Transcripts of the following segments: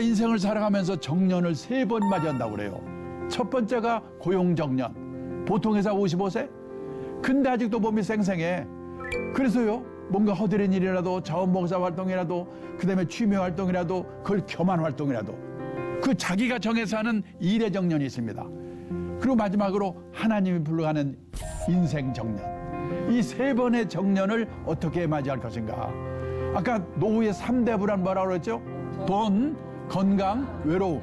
우리가 인생을 살아가면서 정년을 3번 맞이한다고 그래요. 첫 번째가 고용정년. 보통 회사 55세? 근데 아직도 몸이 쌩쌩해. 그래서요, 뭔가 허드렛 일이라도 자원봉사 활동이라도 그다음에 취미 활동이라도 그걸 겸한 활동이라도 그 자기가 정해서 하는 일의 정년이 있습니다. 그리고 마지막으로 하나님이 불러가는 인생 정년. 이 3번의 정년을 어떻게 맞이할 것인가. 아까 노후의 3대 불안 뭐라고 그랬죠? 돈, 건강, 외로움.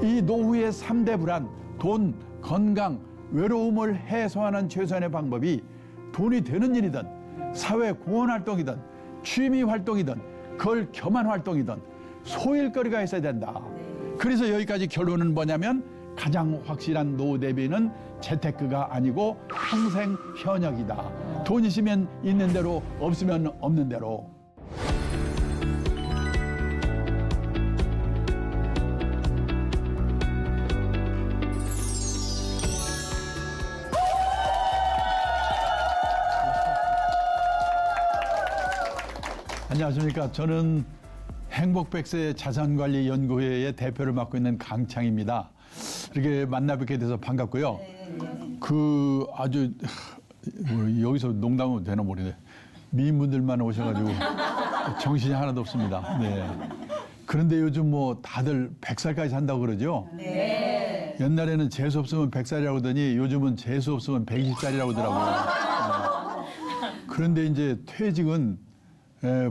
이 노후의 3대 불안, 돈, 건강, 외로움을 해소하는 최선의 방법이 돈이 되는 일이든 사회 공헌 활동이든 취미 활동이든 그걸 겸한 활동이든 소일거리가 있어야 된다. 그래서 여기까지 결론은 뭐냐면 가장 확실한 노후 대비는 재테크가 아니고 평생 현역이다. 돈 있으면 있는 대로, 없으면 없는 대로. 안녕하십니까. 저는 행복백세 자산관리연구회의 대표를 맡고 있는 강창입니다. 이렇게 만나뵙게 돼서 반갑고요. 그 아주 여기서 농담은 되나 모르네. 미인분들만 오셔가지고 정신이 하나도 없습니다. 네. 그런데 요즘 뭐 다들 100살까지 산다고 그러죠? 네. 옛날에는 재수 없으면 100살이라고 하더니 요즘은 재수 없으면 120살이라고 하더라고요. 그런데 이제 퇴직은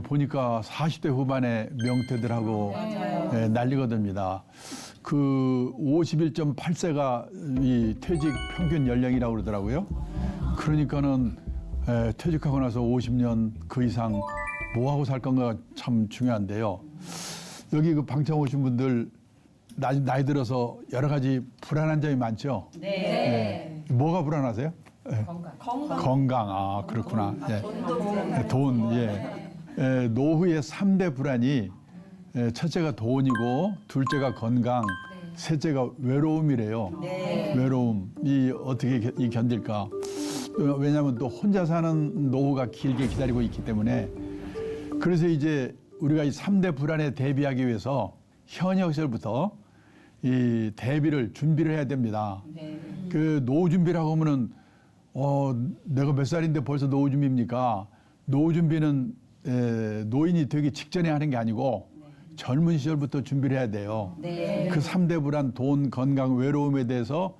보니까 40대 후반의 명태들하고 난리가 됩니다. 그 51.8세가 이 퇴직 평균 연령이라고 그러더라고요. 그러니까는 퇴직하고 나서 50년 그 이상 뭐 하고 살 건가 참 중요한데요. 여기 그 방청 오신 분들 나이 들어서 여러 가지 불안한 점이 많죠. 네. 뭐가 불안하세요? 건강. 아, 그렇구나. 돈. 노후의 3대 불안이 첫째가 돈이고 둘째가 건강, 셋째가 외로움이래요. 외로움이 어떻게 견딜까? 왜냐하면 또 혼자 사는 노후가 길게 기다리고 있기 때문에. 그래서 이제 우리가 이 3대 불안에 대비하기 위해서 현역 시절부터 이 대비를 준비를 해야 됩니다. 그 노후 준비라고 하면은 내가 몇 살인데 벌써 노후 준비입니까? 노후 준비는 노인이 되기 직전에 하는 게 아니고 젊은 시절부터 준비를 해야 돼요. 그 3대 불안, 돈, 건강, 외로움에 대해서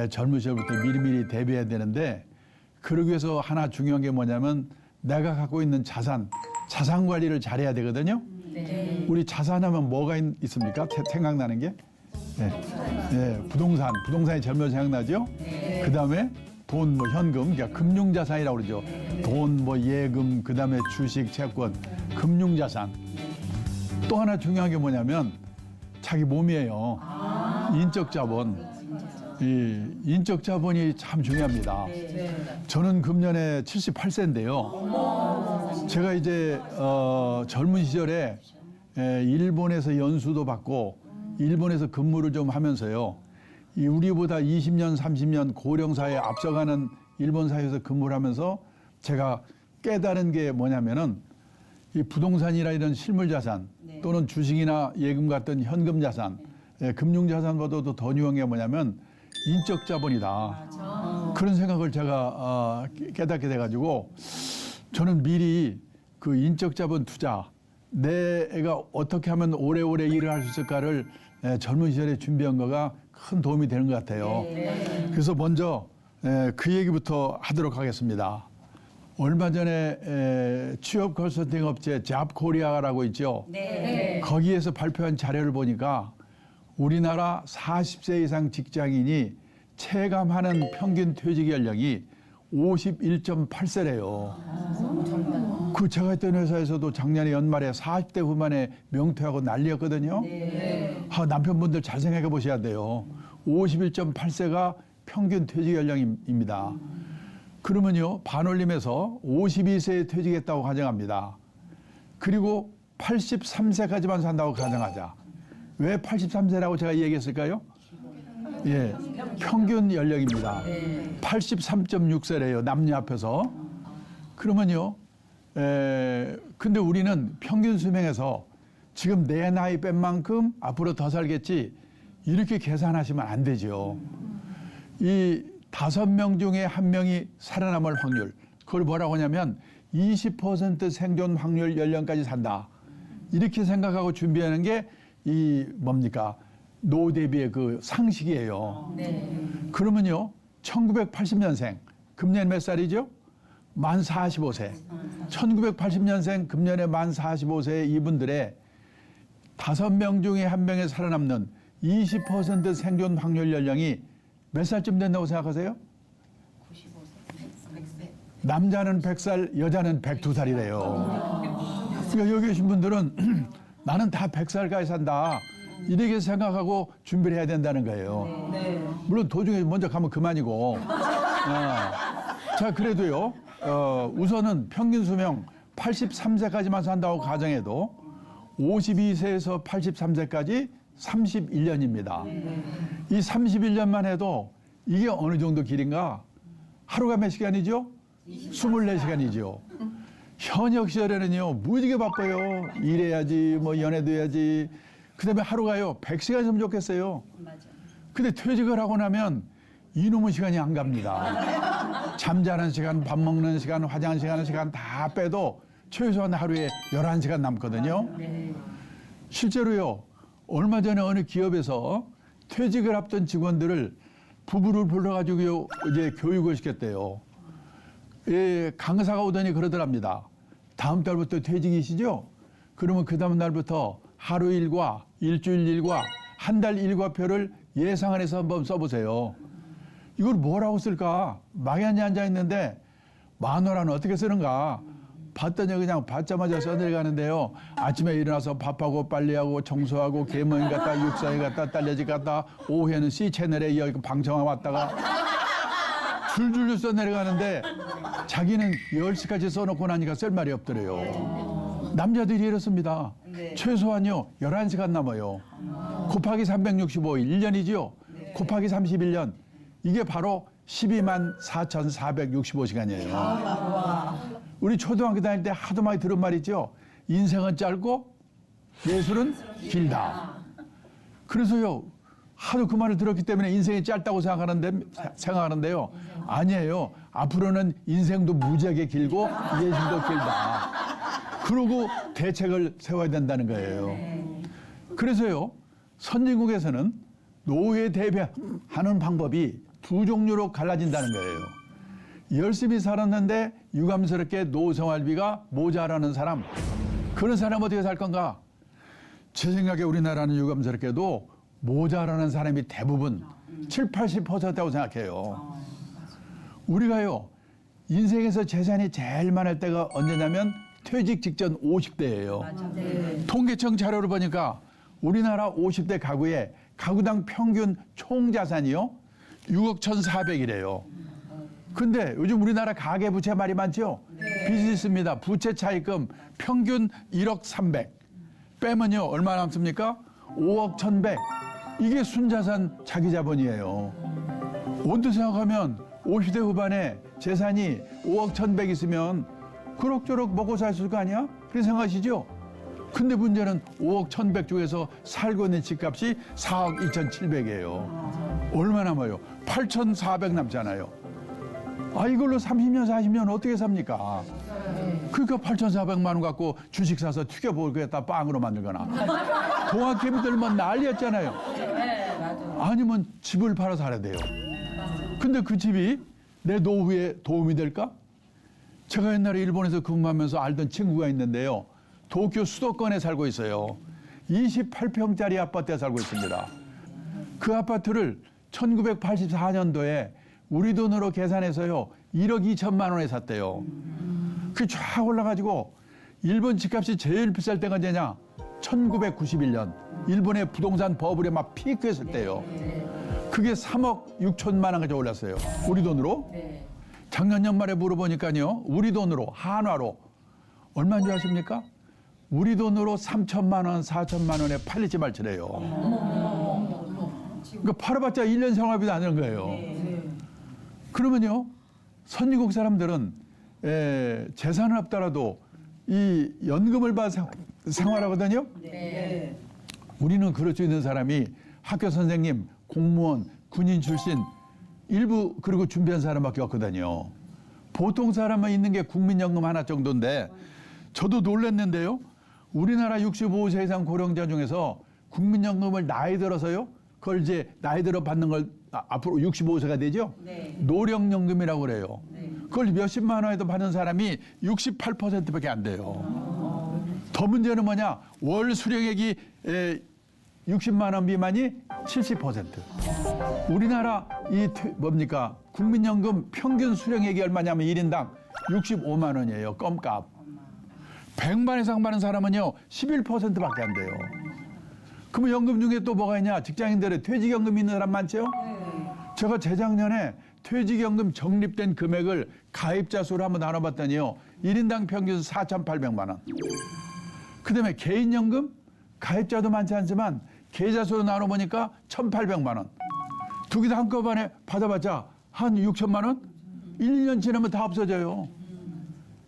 젊은 시절부터 미리미리 대비해야 되는데 그러기 위해서 하나 중요한 게 뭐냐면 내가 갖고 있는 자산 관리를 잘해야 되거든요. 우리 자산하면 뭐가 있습니까? 생각나는 게? 부동산이 젊어서 생각나죠? 그 다음에 돈, 뭐 현금, 그러니까 금융자산이라고 그러죠. 돈, 뭐 예금, 그 다음에 주식, 채권, 금융자산. 또 하나 중요한 게 뭐냐면 자기 몸이에요. 인적 자본. 이 인적 자본이 참 중요합니다. 저는 금년에 78세인데요. 제가 이제 젊은 시절에 일본에서 연수도 받고 일본에서 근무를 좀 하면서요. 이 우리보다 20년, 30년 고령사회에 앞서가는 일본 사회에서 근무를 하면서 제가 깨달은 게 뭐냐면은 이 부동산이나 이런 실물자산 또는 주식이나 예금 같은 현금자산, 금융자산보다도 더 중요한 게 뭐냐면 인적 자본이다. 그런 생각을 제가 깨닫게 돼가지고 저는 미리 그 인적 자본 투자, 내가 어떻게 하면 오래오래 일을 할 수 있을까를 젊은 시절에 준비한 거가 큰 도움이 되는 것 같아요. 그래서 먼저 그 얘기부터 하도록 하겠습니다. 얼마 전에 취업 컨설팅 업체 잡코리아라고 있죠. 거기에서 발표한 자료를 보니까 우리나라 40세 이상 직장인이 체감하는 평균 퇴직 연령이 51.8세래요. 그 제가 있던 회사에서도 작년에 연말에 40대 후반에 명퇴하고 난리였거든요. 남편분들 잘 생각해 보셔야 돼요. 51.8세가 평균 퇴직 연령입니다. 그러면요, 반올림에서 52세에 퇴직했다고 가정합니다. 그리고 83세까지만 산다고 가정하자. 왜 83세라고 제가 얘기했을까요? 평균 연령입니다. 83.6세래요, 남녀 합해서. 그러면요, 근데 우리는 평균 수명에서 지금 내 나이 뺀 만큼 앞으로 더 살겠지 이렇게 계산하시면 안 되죠. 이 5명 중에 1명이 살아남을 확률, 그걸 뭐라고 하냐면 20% 생존 확률 연령까지 산다. 이렇게 생각하고 준비하는 게 이 뭡니까? 노후 대비의 그 상식이에요. 그러면요, 1980년생, 금년 몇 살이죠? 만 45세. 1980년생, 금년에 만 45세의 이분들의 5명 중에 1명이 살아남는 20% 생존 확률 연령이 몇 살쯤 된다고 생각하세요? 95세. 남자는 100살, 여자는 102살이래요. 그러니까 여기 계신 분들은 나는 다 100살까지 산다. 이렇게 생각하고 준비를 해야 된다는 거예요. 물론 도중에 먼저 가면 그만이고. 자, 그래도요, 우선은 평균 수명 83세까지만 산다고 가정해도 52세에서 83세까지 31년입니다. 이 31년만 해도 이게 어느 정도 길인가? 하루가 몇 시간이죠? 24시간이죠. 현역 시절에는요, 무지개 바빠요. 일해야지, 뭐 연애도 해야지. 그 다음에 하루가요, 100시간이면 좋겠어요. 근데 퇴직을 하고 나면 이놈의 시간이 안 갑니다. 잠자는 시간, 밥 먹는 시간, 화장실 가는 시간 다 빼도 최소한 하루에 11시간 남거든요. 실제로요, 얼마 전에 어느 기업에서 퇴직을 앞둔 직원들을 부부를 불러가지고 이제 교육을 시켰대요. 예, 강사가 오더니 그러더랍니다. 다음 달부터 퇴직이시죠? 그러면 그 다음 날부터 하루 일과, 일주일 일과, 한 달 일과표를 예상을 해서 한번 써보세요. 이걸 뭐라고 쓸까? 막연히 앉아있는데 마누라는 어떻게 쓰는가? 봤더니 그냥 받자마자 써내려가는데요. 아침에 일어나서 밥하고 빨래하고 청소하고 계모임 갔다 육사에 갔다 딸내집 갔다 오후에는 C채널에 여기 방청하고 왔다가 줄줄줄 써내려가는데 자기는 10시까지 써놓고 나니까 쓸 말이 없더래요. 남자들이 이렇습니다. 최소한요 11시간 남아요. 곱하기 365일 1년이지요. 곱하기 31년 이게 바로 12만 4,465시간이에요. 우리 초등학교 다닐 때 하도 많이 들은 말 있죠. 인생은 짧고 예술은 길다. 그래서요 하도 그 말을 들었기 때문에 인생이 짧다고 생각하는데요. 아니에요. 앞으로는 인생도 무지하게 길고 예술도 길다. 그러고 대책을 세워야 된다는 거예요. 그래서요 선진국에서는 노후에 대비하는 방법이 두 종류로 갈라진다는 거예요. 열심히 살았는데 유감스럽게 노후 생활비가 모자라는 사람, 그런 사람 어떻게 살 건가? 제 생각에 우리나라는 유감스럽게도 모자라는 사람이 대부분 70~80%라고 생각해요. 우리가요 인생에서 재산이 제일 많을 때가 언제냐면 퇴직 직전 50대예요. 통계청 자료를 보니까 우리나라 50대 가구의 가구당 평균 총 자산이요 6억 1,400이래요. 근데 요즘 우리나라 가계부채 말이 많죠? 빚이 있습니다. 부채 차입금 평균 1억 300. 빼면요 얼마 남습니까? 5억 1,100. 이게 순자산 자기자본이에요. 언뜻 생각하면 50대 후반에 재산이 5억 1,100 있으면 그럭저럭 먹고 살 수 있을 거 아니야? 그렇게 생각하시죠? 근데 문제는 5억 1,100 중에서 살고 있는 집값이 4억 2,700이에요. 얼마 남아요? 8,400 남잖아요. 아, 이걸로 30년, 40년 어떻게 삽니까? 그러니까 8,400만 원 갖고 주식 사서 튀겨보겠다 빵으로 만들거나. 동학개미들만 난리였잖아요. 아니면 집을 팔아 살아야 돼요. 근데 그 집이 내 노후에 도움이 될까? 제가 옛날에 일본에서 근무하면서 알던 친구가 있는데요. 도쿄 수도권에 살고 있어요. 28평짜리 아파트에 살고 있습니다. 그 아파트를 1984년도에 우리 돈으로 계산해서요 1억 2천만 원에 샀대요. 그게 쫙 올라가지고 일본 집값이 제일 비쌀 때가 언제냐? 1991년 일본의 부동산 버블에 막 피크했을 때요. 그게 3억 6천만 원까지 올랐어요. 우리 돈으로. 작년 연말에 물어보니까요 우리 돈으로 한화로 얼마인 줄 아십니까? 우리 돈으로 3천만 원, 4천만 원에 팔리지 말지래요. 그러니까 팔아봤자 1년 생활비도 안 되는 거예요. 그러면요 선진국 사람들은 재산은 없더라도 이 연금을 받아 생활하거든요. 네. 우리는 그럴 수 있는 사람이 학교 선생님, 공무원, 군인 출신 일부 그리고 준비한 사람밖에 없거든요. 보통 사람만 있는 게 국민연금 하나 정도인데 저도 놀랐는데요. 우리나라 65세 이상 고령자 중에서 국민연금을 나이 들어서요. 그걸 이제 나이 들어 받는 걸 앞으로 65세가 되죠. 네. 노령연금이라고 그래요. 네. 그걸 몇십만 원에도 받는 사람이 68%밖에 안 돼요. 더 문제는 뭐냐? 월 수령액이 60만 원 미만이 70%. 우리나라 뭡니까? 국민연금 평균 수령액이 얼마냐면 1인당 65만 원이에요. 껌값. 100만 이상 받는 사람은요. 11%밖에 안 돼요. 그러면 연금 중에 또 뭐가 있냐? 직장인들의 퇴직연금 있는 사람 많죠? 제가 재작년에 퇴직연금 적립된 금액을 가입자 수로 한번 나눠봤더니요. 1인당 평균 4,800만 원. 그다음에 개인연금 가입자도 많지 않지만 계좌 수로 나눠보니까 1,800만 원. 두 개 다 한꺼번에 받아봤자 한 6천만 원? 1, 2년 지나면 다 없어져요.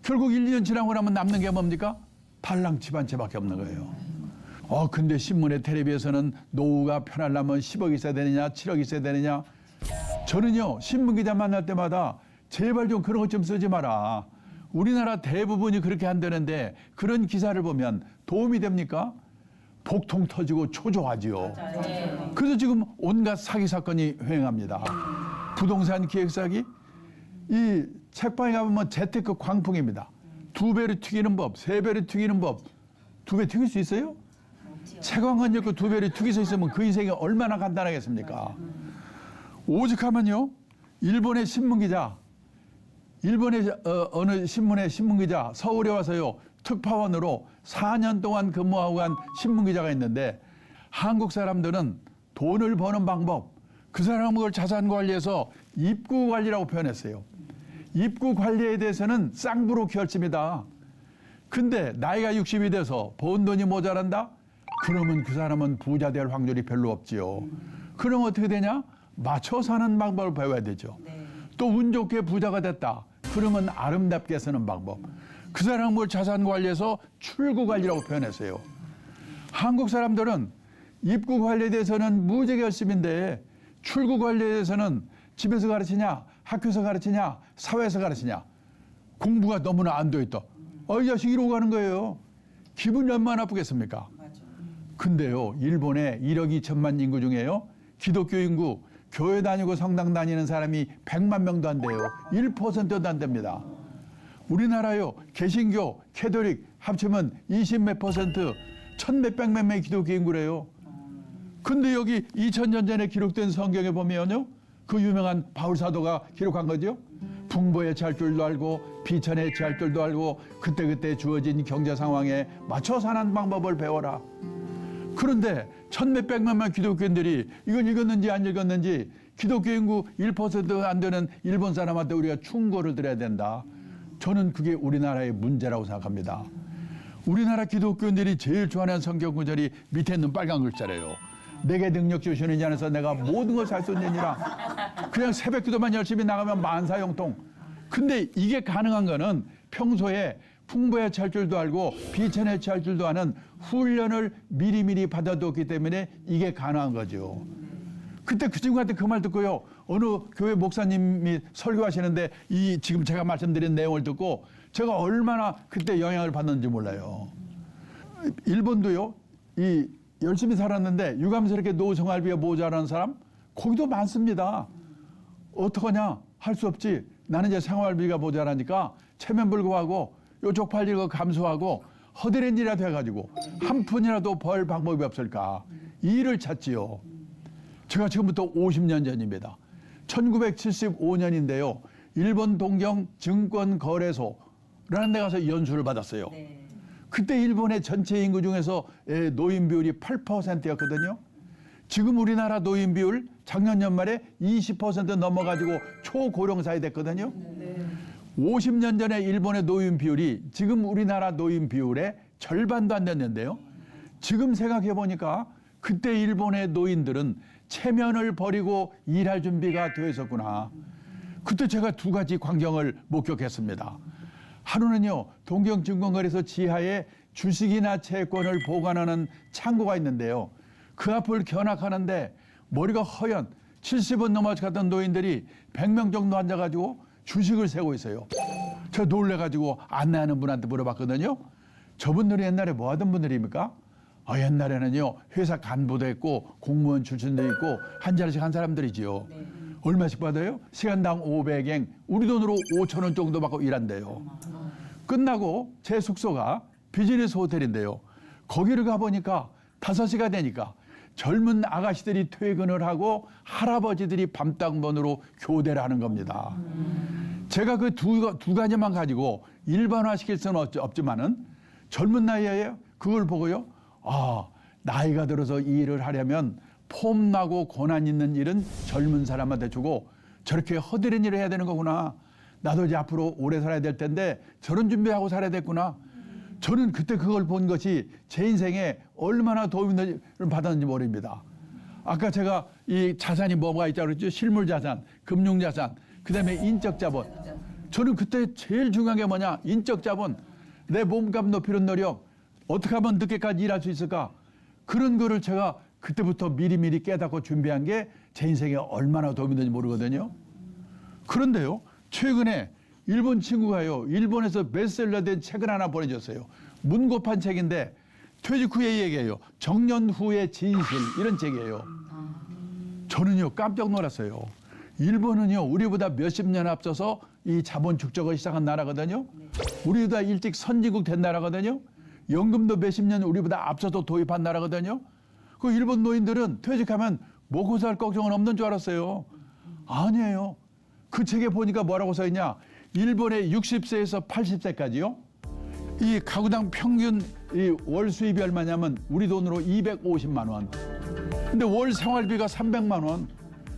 결국 1, 2년 지나고 나면 남는 게 뭡니까? 달랑집 한 채밖에 없는 거예요. 근데 신문에 텔레비에서는 노후가 편하려면 10억 있어야 되느냐, 7억 있어야 되느냐. 저는요, 신문기자 만날 때마다 제발 좀 그런 것 좀 쓰지 마라. 우리나라 대부분이 그렇게 한다는데 그런 기사를 보면 도움이 됩니까? 복통 터지고 초조하지요. 그래서 지금 온갖 사기 사건이 횡행합니다. 부동산 기획 사기, 이 책방에 가보면 재테크 광풍입니다. 2배로 튀기는 법, 3배로 튀기는 법. 2배 튀길 수 있어요? 책 한 권 읽고 2배로 튀길 수 있으면 그 인생이 얼마나 간단하겠습니까? 오직하면요, 일본의 신문기자, 일본의 어느 신문의 신문기자 서울에 와서요, 특파원으로 4년 동안 근무하고 간 신문기자가 있는데 한국 사람들은 돈을 버는 방법, 그 사람을 자산 관리해서 입구 관리라고 표현했어요. 입구 관리에 대해서는 쌍부로 결집이다. 근데 나이가 60이 돼서 번 돈이 모자란다? 그러면 그 사람은 부자 될 확률이 별로 없지요. 그럼 어떻게 되냐? 맞춰 사는 방법을 배워야 되죠. 또 운 좋게 부자가 됐다. 그러면 아름답게 쓰는 방법. 그 사람을 자산 관리해서 출구 관리라고 표현했어요. 한국 사람들은 입구 관리에 대해서는 무지 결심인데 출구 관리에 대해서는 집에서 가르치냐, 학교에서 가르치냐, 사회에서 가르치냐. 공부가 너무나 안 돼 있다. 이 자식 이러고 가는 거예요. 기분이 얼마나 나쁘겠습니까? 근데요, 일본에 1억 2천만 인구 중에요, 기독교 인구, 교회 다니고 성당 다니는 사람이 100만 명도 안 돼요. 1%도 안 됩니다. 우리나라요, 개신교, 캐톨릭 합치면 20몇 %, 1,몇백 명의 기독교 인구래요. 근데 여기 2000년 전에 기록된 성경에 보면요, 그 유명한 바울 사도가 기록한 거죠. 풍부에 처할 줄도 알고 비천에 처할 줄도 알고 그때그때 주어진 경제 상황에 맞춰 사는 방법을 배워라. 그런데 1,몇백만 명 기독교인들이 이건 읽었는지 안 읽었는지 기독교 인구 1% 안 되는 일본 사람한테 우리가 충고를 드려야 된다. 저는 그게 우리나라의 문제라고 생각합니다. 우리나라 기독교인들이 제일 좋아하는 성경 구절이 밑에 있는 빨간 글자래요. 내게 능력 주시는 이 안에서 내가 모든 걸 살 수 있느니라. 그냥 새벽 기도만 열심히 나가면 만사형통. 근데 이게 가능한 거는 평소에 풍부에 처할 줄도 알고 비천에 처할 줄도 아는 훈련을 미리미리 받아뒀기 때문에 이게 가능한 거죠. 그때 그 친구한테 그 말 듣고요, 어느 교회 목사님이 설교하시는데 이 지금 제가 말씀드린 내용을 듣고 제가 얼마나 그때 영향을 받는지 몰라요. 일본도요, 이 열심히 살았는데 유감스럽게 노후 생활비가 모자라는 사람 거기도 많습니다. 어떡하냐? 할 수 없지. 나는 이제 생활비가 모자라니까 체면불구하고 요 쪽팔린 거 감수하고 허드렛 일이라도 해가지고 한 푼이라도 벌 방법이 없을까? 이 일을 찾지요. 제가 지금부터 50년 전입니다. 1975년인데요. 일본 동경 증권거래소라는 데 가서 연수를 받았어요. 그때 일본의 전체 인구 중에서 노인 비율이 8%였거든요. 지금 우리나라 노인 비율 작년 연말에 20% 넘어가지고 초고령 사회 됐거든요. 50년 전에 일본의 노인 비율이 지금 우리나라 노인 비율의 절반도 안 됐는데요. 지금 생각해 보니까 그때 일본의 노인들은 체면을 버리고 일할 준비가 되어 있었구나. 그때 제가 두 가지 광경을 목격했습니다. 하루는요, 동경증권거래소 지하에 주식이나 채권을 보관하는 창고가 있는데요. 그 앞을 견학하는데 머리가 허연 70은 넘어가던 노인들이 100명 정도 앉아가지고 주식을 세고 있어요. 저 놀래가지고 안내하는 분한테 물어봤거든요. 저분들이 옛날에 뭐 하던 분들입니까? 옛날에는요, 회사 간부도 있고 공무원 출신도 있고 한 자리씩 한 사람들이지요. 얼마씩 받아요? 시간당 500엔, 우리 돈으로 5,000원 정도 받고 일한대요. 끝나고 제 숙소가 비즈니스 호텔인데요. 거기를 가보니까 5시가 되니까 젊은 아가씨들이 퇴근을 하고 할아버지들이 밤땅번으로 교대를 하는 겁니다. 제가 그 두 가지만 가지고 일반화시킬 수는 없지만은 젊은 나이에 그걸 보고요. 나이가 들어서 이 일을 하려면 폼나고 고난 있는 일은 젊은 사람한테 주고 저렇게 허드렛 일을 해야 되는 거구나. 나도 이제 앞으로 오래 살아야 될 텐데 저런 준비하고 살아야 됐구나. 저는 그때 그걸 본 것이 제 인생에 얼마나 도움을 받았는지 모릅니다. 아까 제가 이 자산이 뭐가 있다고 그랬죠? 실물자산, 금융자산, 그다음에 인적자본. 저는 그때 제일 중요한 게 뭐냐? 인적자본. 내 몸값 높이는 노력. 어떻게 하면 늦게까지 일할 수 있을까? 그런 거를 제가 그때부터 미리미리 깨닫고 준비한 게 제 인생에 얼마나 도움이 되는지 모르거든요. 그런데요, 최근에 일본 친구가요, 일본에서 베스트셀러 된 책을 하나 보내줬어요. 문고판 책인데 퇴직 후에 얘기해요. 정년 후의 진실, 이런 책이에요. 저는요, 깜짝 놀랐어요. 일본은요, 우리보다 몇십 년 앞서서 이 자본 축적을 시작한 나라거든요. 우리보다 일찍 선진국 된 나라거든요. 연금도 몇십 년 우리보다 앞서서 도입한 나라거든요. 그 일본 노인들은 퇴직하면 먹고 살 걱정은 없는 줄 알았어요. 아니에요. 그 책에 보니까 뭐라고 써있냐. 일본의 60세에서 80세까지요. 이 가구당 평균 이 월 수입이 얼마냐면 우리 돈으로 250만 원. 근데 월 생활비가 300만 원.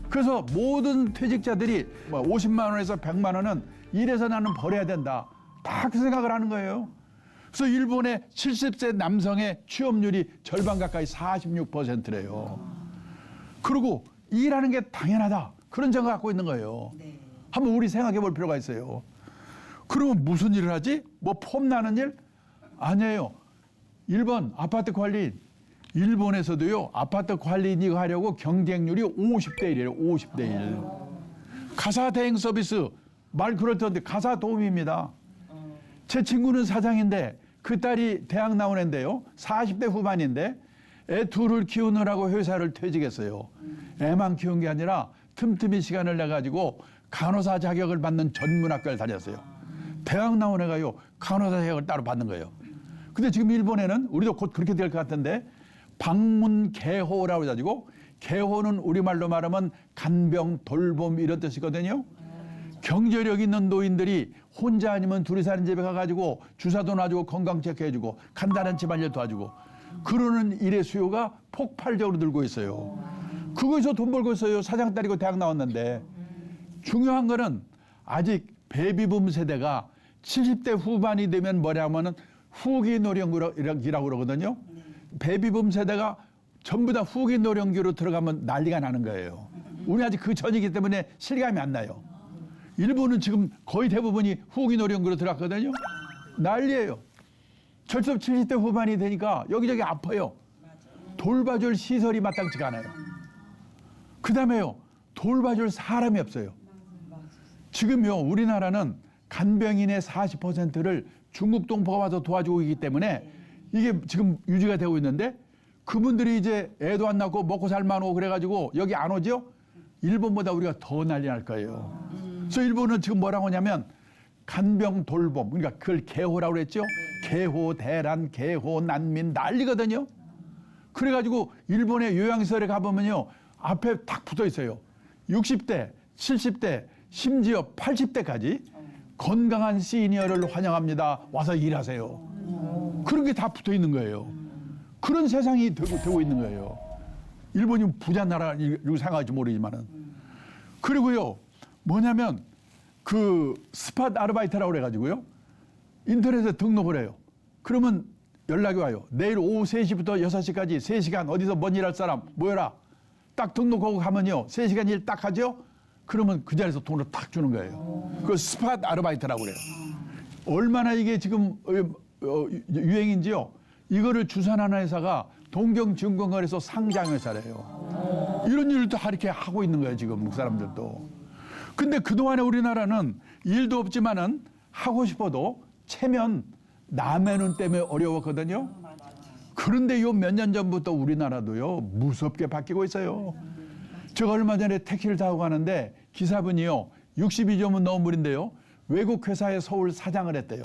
그래서 모든 퇴직자들이 50만 원에서 100만 원은 일해서 나는 벌어야 된다. 다 그 생각을 하는 거예요. 그래서 일본의 70세 남성의 취업률이 절반 가까이 46%래요. 그리고 일하는 게 당연하다. 그런 생각 갖고 있는 거예요. 한번 우리 생각해 볼 필요가 있어요. 그러면 무슨 일을 하지? 뭐 폼나는 일? 아니에요. 1번 아파트 관리인. 일본에서도요, 아파트 관리인 이거 하려고 경쟁률이 50대 1이에요. 50대 1. 가사 대행 서비스. 말 그렇던데 가사 도우미입니다. 제 친구는 사장인데 그 딸이 대학 나온 애인데요. 40대 후반인데 애 둘을 키우느라고 회사를 퇴직했어요. 애만 키운 게 아니라 틈틈이 시간을 내가지고 간호사 자격을 받는 전문학교를 다녔어요. 대학 나온 애가요, 간호사 자격을 따로 받는 거예요. 근데 지금 일본에는 우리도 곧 그렇게 될 것 같은데 방문개호라고 해가지고, 개호는 우리말로 말하면 간병, 돌봄 이런 뜻이거든요. 경제력 있는 노인들이 혼자 아니면 둘이 사는 집에 가가지고 주사도 놔주고 건강 체크해주고 간단한 집안일 도와주고 그러는 일의 수요가 폭발적으로 늘고 있어요. 그거에서 돈 벌고 있어요. 사장 딸이고 대학 나왔는데. 중요한 거는 아직 베이비붐 세대가 70대 후반이 되면 뭐냐면은 후기 노령기라고 그러거든요. 베이비붐 세대가 전부 다 후기 노령기로 들어가면 난리가 나는 거예요. 우리 아직 그 전이기 때문에 실감이 안 나요. 일본은 지금 거의 대부분이 후기 노령기로 들어갔거든요. 난리예요. 절섭 70대 후반이 되니까 여기저기 아파요. 돌봐줄 시설이 마땅치가 않아요. 그 다음에요, 돌봐줄 사람이 없어요. 지금요, 우리나라는 간병인의 40%를 중국 동포가 와서 도와주고 있기 때문에 이게 지금 유지가 되고 있는데, 그분들이 이제 애도 안 낳고 먹고 살만하고 그래가지고 여기 안 오죠? 일본보다 우리가 더 난리 날 거예요. 그래서 일본은 지금 뭐라고 하냐면 간병 돌봄, 그러니까 그걸 개호라고 그랬죠? 개호, 대란, 개호, 난민 난리거든요. 그래가지고 일본의 요양시설에 가보면요, 앞에 딱 붙어 있어요. 60대, 70대, 심지어 80대까지 건강한 시니어를 환영합니다. 와서 일하세요. 그런 게 다 붙어 있는 거예요. 그런 세상이 되고 있는 거예요. 일본이 부자 나라라고 생각할지 모르지만은. 그리고요, 뭐냐면 그 스팟 아르바이트라고 그래가지고요, 인터넷에 등록을 해요. 그러면 연락이 와요. 내일 오후 3시부터 6시까지 3시간 어디서 뭔 일할 사람 모여라. 딱 등록하고 가면요, 3시간 일 딱 하죠? 그러면 그 자리에서 돈을 딱 주는 거예요. 그 스팟 아르바이트라고 그래요. 얼마나 이게 지금 유행인지요. 이거를 주산하는 회사가 동경증권거래소 상장회사래요. 이런 일도 이렇게 하고 있는 거예요, 지금 그 사람들도. 근데 그동안에 우리나라는 일도 없지만은 하고 싶어도 체면, 남의 눈 때문에 어려웠거든요. 그런데 요 몇 년 전부터 우리나라도요, 무섭게 바뀌고 있어요. 제가 얼마 전에 택시를 타고 가는데 기사분이요, 62점은 넘은 외국 회사의 서울 사장을 했대요.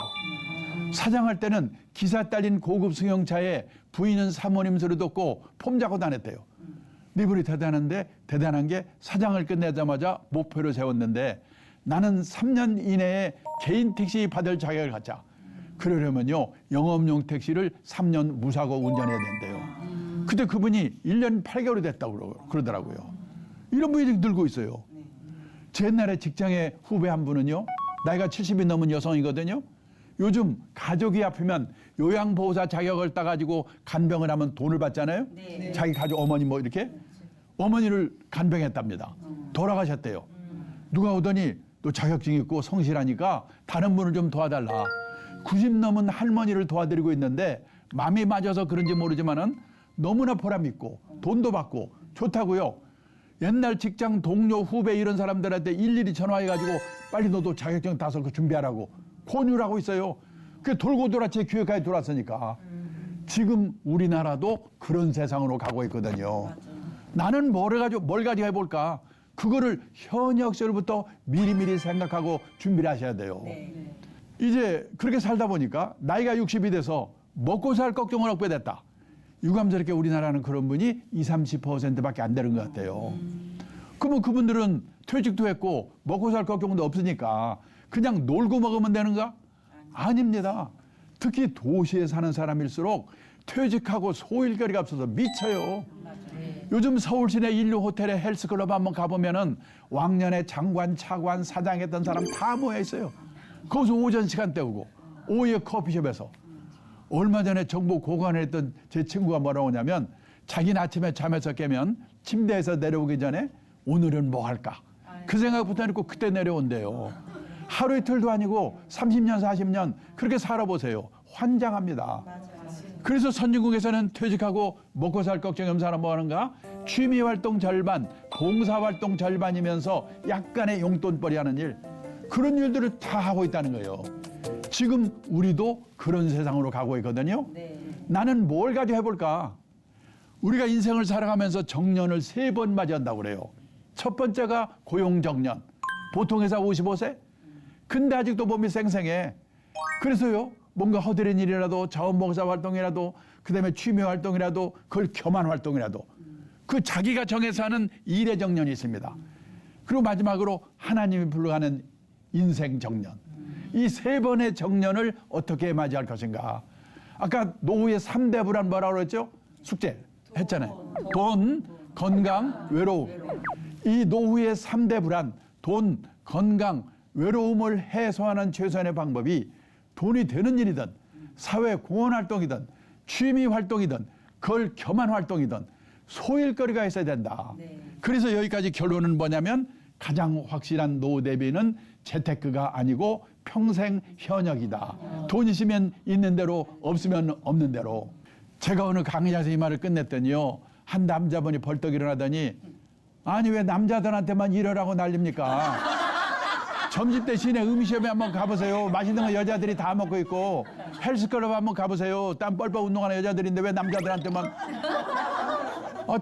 사장할 때는 기사 딸린 고급 승용차에 부인은 사모님 소리 듣고 폼 잡고 다녔대요. 이분이 대단한 게 사장을 끝내자마자 목표를 세웠는데 나는 3년 이내에 개인 택시 받을 자격을 갖자. 그러려면요, 영업용 택시를 3년 무사고 운전해야 된대요. 그때 그분이 1년 8개월이 됐다고 그러더라고요. 이런 분이 늘고 있어요. 제 옛날에 직장의 후배 한 분은요, 나이가 70이 넘은 여성이거든요. 요즘 가족이 아프면 요양보호사 자격을 따가지고 간병을 하면 돈을 받잖아요. 네. 자기 가족 어머니 뭐 이렇게 어머니를 간병했답니다. 돌아가셨대요. 누가 오더니 너 자격증 있고 성실하니까 다른 분을 좀 도와달라. 90 넘은 할머니를 도와드리고 있는데 마음이 맞아서 그런지 모르지만은 너무나 보람있고 돈도 받고 좋다고요. 옛날 직장 동료 후배 이런 사람들한테 일일이 전화해가지고 빨리 너도 자격증 따서 그 준비하라고 권유를 하고 있어요. 그게 돌고 돌아 제 기회까지 돌았으니까. 지금 우리나라도 그런 세상으로 가고 있거든요. 나는 뭘 가지고 해볼까? 그거를 현역 시절부터 미리미리 생각하고 준비를 하셔야 돼요. 네. 이제 그렇게 살다 보니까 나이가 60이 돼서 먹고 살 걱정을 하게 됐다. 유감스럽게 우리나라는 그런 분이 20, 30%밖에 안 되는 것 같아요. 그러면 그분들은 퇴직도 했고 먹고 살 걱정도 없으니까 그냥 놀고 먹으면 되는가? 아닙니다. 특히 도시에 사는 사람일수록 퇴직하고 소일거리가 없어서 미쳐요. 요즘 서울 시내 인류 호텔에 헬스클럽 한번 가보면은 왕년에 장관, 차관, 사장했던 사람 다 모여 있어요. 거기서 오전 시간 때우고 오후에 커피숍에서. 얼마 전에 정보 고관을 했던 제 친구가 뭐라고 하냐면 자기는 아침에 잠에서 깨면 침대에서 내려오기 전에 오늘은 뭐 할까? 그 생각부터 해놓고 그때 내려온대요. 하루 이틀도 아니고 30년, 40년 그렇게 살아보세요. 환장합니다. 그래서 선진국에서는 퇴직하고 먹고 살 걱정이 없는 사람 뭐 하는가? 취미활동 절반, 봉사활동 절반이면서 약간의 용돈벌이 하는 일. 그런 일들을 다 하고 있다는 거예요. 지금 우리도 그런 세상으로 가고 있거든요. 네. 나는 뭘 가지고 해볼까? 우리가 인생을 살아가면서 정년을 3번 맞이한다고 그래요. 첫 번째가 고용정년. 보통 회사 55세? 근데 아직도 몸이 쌩쌩해. 그래서요, 뭔가 허드렛 일이라도 자원봉사 활동이라도 그다음에 취미 활동이라도 그걸 겸한 활동이라도 그 자기가 정해서 하는 일의 정년이 있습니다. 그리고 마지막으로 하나님이 불러가는 인생 정년. 이 3번의 정년을 어떻게 맞이할 것인가. 아까 노후의 3대 불안 뭐라고 그랬죠? 숙제 했잖아요. 돈, 건강, 외로움. 이 노후의 3대 불안, 돈, 건강, 외로움을 해소하는 최선의 방법이 돈이 되는 일이든 사회 공헌 활동이든 취미 활동이든 그걸 겸한 활동이든 소일거리가 있어야 된다. 네. 그래서 여기까지 결론은 뭐냐면 가장 확실한 노후 대비는 재테크가 아니고 평생 현역이다. 돈 있으면 있는 대로 없으면 없는 대로. 제가 어느 강의에서 이 말을 끝냈더니요. 한 남자분이 벌떡 일어나더니 아니 왜 남자들한테만 이러라고 난립니까? 점심때 시내 음식점에 한번 가보세요. 맛있는 거 여자들이 다 먹고 있고 헬스클럽 한번 가보세요. 땀 뻘뻘 운동하는 여자들인데 왜 남자들한테만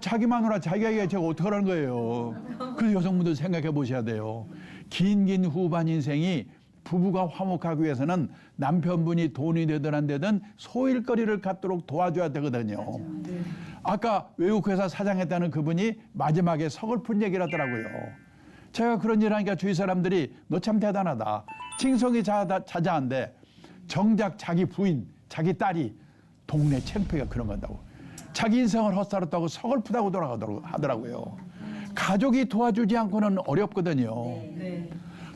자기 마누라 자기가 얘기해 제가 어떡하라는 거예요. 그래서 여성분들 생각해 보셔야 돼요. 긴 후반 인생이 부부가 화목하기 위해서는 남편분이 돈이 되든 안 되든 소일거리를 갖도록 도와줘야 되거든요. 아까 외국회사 사장했다는 그분이 마지막에 서글픈 얘기를 하더라고요. 제가 그런 일 하니까 주위 사람들이 너 참 대단하다. 칭송이 자자한데 정작 자기 부인, 자기 딸이 동네 창피가 그런 건다고. 자기 인생을 헛살았다고 서글프다고 하더라고요. 가족이 도와주지 않고는 어렵거든요.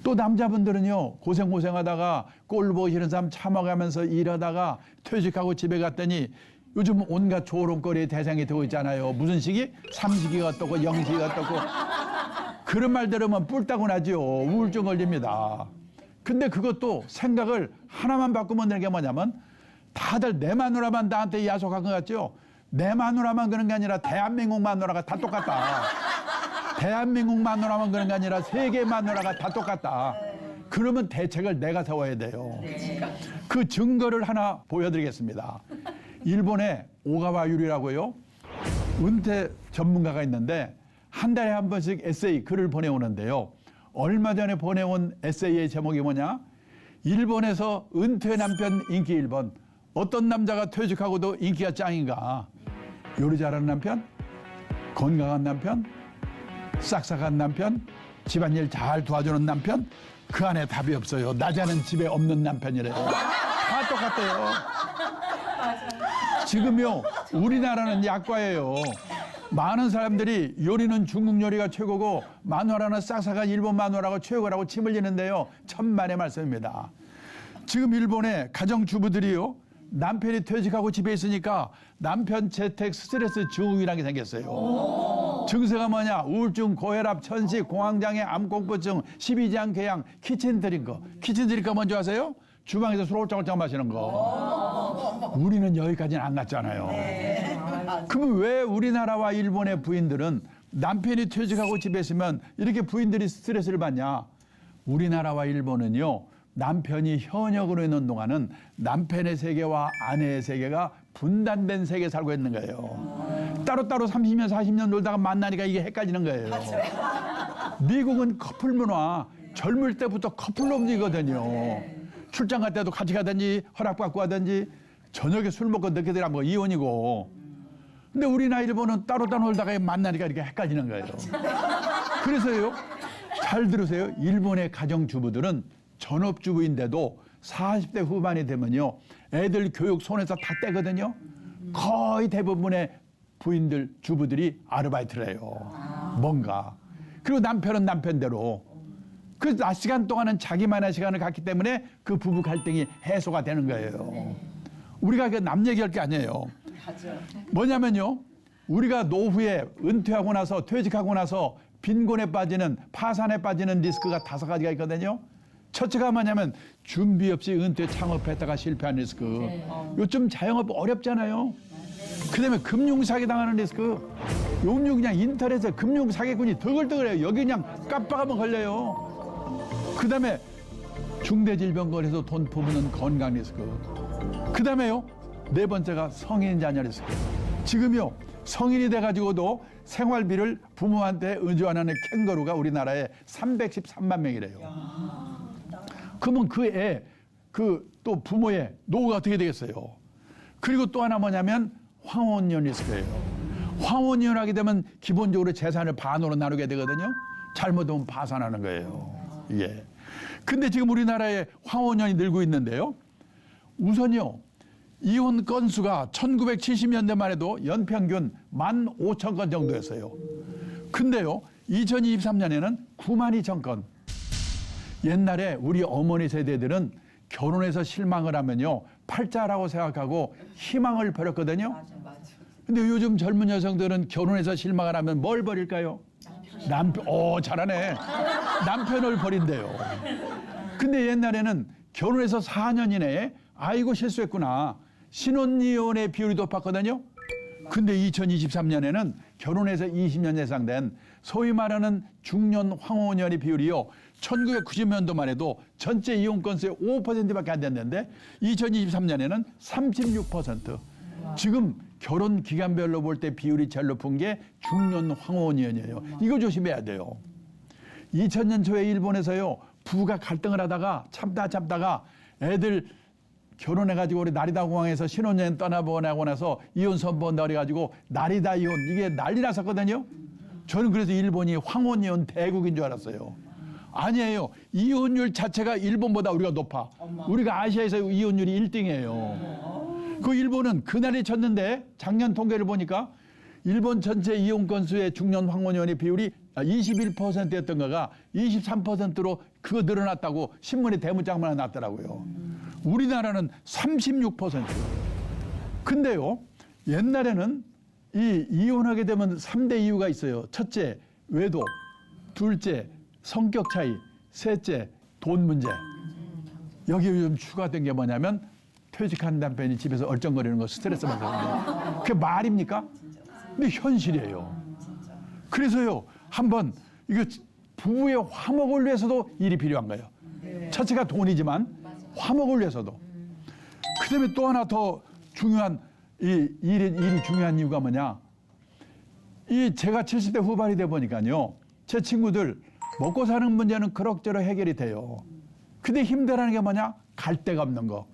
또 남자분들은요, 고생하다가 꼴 보기 싫은 사람 참아가면서 일하다가 퇴직하고 집에 갔더니 요즘 온갖 조롱거리의 대상이 되고 있잖아요. 무슨 시기? 삼시기가 떴고 영시기가 떴고. 그런 말 들으면 뿔따고 나죠. 우울증 걸립니다. 근데 그것도 생각을 하나만 바꾸면 되는 게 뭐냐면 다들 내 마누라만 나한테 야속한 것 같죠? 내 마누라만 그런 게 아니라 대한민국 마누라가 다 똑같다. 대한민국 마누라만 그런 게 아니라 세계 마누라가 다 똑같다. 그러면 대책을 내가 세워야 돼요. 그 증거를 하나 보여드리겠습니다. 일본의 오가와 유리라고요. 은퇴 전문가가 있는데 한 달에 한 번씩 에세이 글을 보내오는데요. 얼마 전에 보내온 에세이의 제목이 뭐냐? 일본에서 은퇴 남편 인기 1번. 어떤 남자가 퇴직하고도 인기가 짱인가? 요리 잘하는 남편? 건강한 남편? 싹싹한 남편? 집안일 잘 도와주는 남편? 그 안에 답이 없어요. 낮에는 집에 없는 남편이래요. 다 똑같대요. 지금요, 우리나라는 약과예요. 많은 사람들이 요리는 중국 요리가 최고고 마누라는 싹싹한 일본 마누라가 최고라고 침 흘리는데요. 천만의 말씀입니다. 지금 일본의 가정주부들이요. 남편이 퇴직하고 집에 있으니까 남편 재택 스트레스 증후군이라는 게 생겼어요. 증세가 뭐냐? 우울증, 고혈압, 천식, 공황장애, 암공포증, 십이지향 궤양, 키친 드링크. 키친 드링크 뭔지 아세요? 주방에서 술 홀짝홀짝 마시는 거. 우리는 여기까지는 안 갔잖아요. 그러면 왜 우리나라와 일본의 부인들은 남편이 퇴직하고 집에 있으면 이렇게 부인들이 스트레스를 받냐? 우리나라와 일본은요. 남편이 현역으로 있는 동안은 남편의 세계와 아내의 세계가 분단된 세계에 살고 있는 거예요. 따로따로 30년, 40년 놀다가 만나니까 이게 헷갈리는 거예요. 미국은 커플 문화, 젊을 때부터 커플로 움직이거든요. 출장 갈 때도 같이 가든지 허락받고 가든지 저녁에 술 먹고 늦게 들어가면 뭐 이혼이고. 근데 우리나 일본은 따로따로 놀다가 만나니까 이렇게 헷갈리는 거예요. 그래서요, 잘 들으세요. 일본의 가정주부들은 전업주부인데도 40대 후반이 되면요. 애들 교육 손에서 다 떼거든요. 거의 대부분의 부인들, 주부들이 아르바이트를 해요. 뭔가. 그리고 남편은 남편대로. 그래서 낮 시간 동안은 자기만의 시간을 갖기 때문에 그 부부 갈등이 해소가 되는 거예요. 우리가 남 얘기할 게 아니에요. 뭐냐면요. 우리가 노후에 은퇴하고 나서 퇴직하고 나서 빈곤에 빠지는 파산에 빠지는 리스크가 5가지가 있거든요. 첫째가 뭐냐면 준비 없이 은퇴 창업했다가 실패한 리스크. 요즘 자영업 어렵잖아요. 그다음에 금융사기 당하는 리스크. 요즘 그냥 인터넷에 금융사기꾼이 더글더글해요. 여기 그냥 깜빡하면 걸려요. 그다음에 중대질병 걸려서 돈 부부는 건강 리스크. 그다음에요. 네 번째가 성인 자녀 리스크. 지금요. 성인이 돼가지고도 생활비를 부모한테 의존하는 캥거루가 우리나라에 313만 명이래요. 그러면 그 애, 또 부모의 노후가 어떻게 되겠어요? 그리고 또 하나 뭐냐면 황혼년 리스크예요. 황혼년 하게 되면 기본적으로 재산을 반으로 나누게 되거든요. 잘못하면 파산하는 거예요. 예. 근데 지금 우리나라에 황혼년이 늘고 있는데요. 우선요. 이혼 건수가 1970년대만 해도 연평균 15,000건 정도였어요. 근데요. 2023년에는 92,000건. 옛날에 우리 어머니 세대들은 결혼해서 실망을 하면요. 팔자라고 생각하고 희망을 버렸거든요. 근데 요즘 젊은 여성들은 결혼해서 실망을 하면 뭘 버릴까요? 남편. 잘하네. 남편을 버린대요. 근데 옛날에는 결혼해서 4년 이내에 아이고 실수했구나. 신혼이혼의 비율이 높았거든요. 근데 2023년에는 결혼해서 20년 이상 된 소위 말하는 중년 황혼년의 비율이요. 1990년도만 해도 전체 이혼 건수의 5%밖에 안 됐는데 2023년에는 36%. 지금 결혼 기간별로 볼 때 비율이 제일 높은 게 중년 황혼년이에요. 이거 조심해야 돼요. 2000년 초에 일본에서요. 부부가 갈등을 하다가 참다가 애들 결혼해가지고 우리 나리다 공항에서 신혼여행 떠나보내고 나서 이혼 선포한다 그래가지고 나리다 이혼 이게 난리 났었거든요. 저는 그래서 일본이 황혼이혼 대국인 줄 알았어요. 아니에요. 이혼율 자체가 일본보다 우리가 높아. 우리가 아시아에서 이혼율이 1등이에요. 그 일본은 그날이 쳤는데 작년 통계를 보니까 일본 전체 이혼 건수의 중년 황혼이혼의 비율이 21%였던 거가 23%로 그거 늘어났다고 신문에 대문짝만 났더라고요. 우리나라는 36%. 근데요, 옛날에는 이혼하게 되면 3대 이유가 있어요. 첫째, 외도. 둘째, 성격 차이. 셋째, 돈 문제. 여기 요즘 추가된 게 뭐냐면 퇴직한 남편이 집에서 얼쩡거리는 거 스트레스 받거든요. 그게 말입니까? 근데 현실이에요. 그래서요, 한번 이거 부부의 화목을 위해서도 일이 필요한 거예요. 첫째가 돈이지만 화목을 위해서도. 그다음에 또 하나 더 중요한 일이 중요한 이유가 뭐냐? 제가 70대 후반이 돼 보니까요, 제 친구들 먹고 사는 문제는 그럭저럭 해결이 돼요. 근데 힘들어하는 게 뭐냐? 갈 데가 없는 거,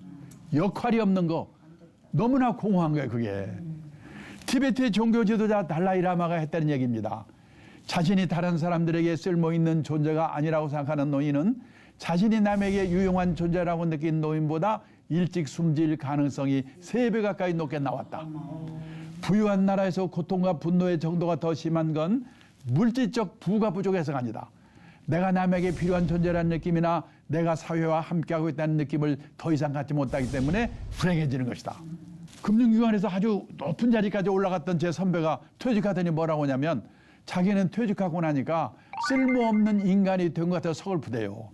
역할이 없는 거, 너무나 공허한 거예요, 그게. 티베트의 종교 지도자 달라이 라마가 했다는 얘기입니다. 자신이 다른 사람들에게 쓸모있는 존재가 아니라고 생각하는 노인은 자신이 남에게 유용한 존재라고 느낀 노인보다 일찍 숨질 가능성이 3배 가까이 높게 나왔다. 부유한 나라에서 고통과 분노의 정도가 더 심한 건 물질적 부가 부족해서가 아니다. 내가 남에게 필요한 존재라는 느낌이나 내가 사회와 함께하고 있다는 느낌을 더 이상 갖지 못하기 때문에 불행해지는 것이다. 금융기관에서 아주 높은 자리까지 올라갔던 제 선배가 퇴직하더니 뭐라고 하냐면 자기는 퇴직하고 나니까 쓸모없는 인간이 된 것 같아서 서글프대요.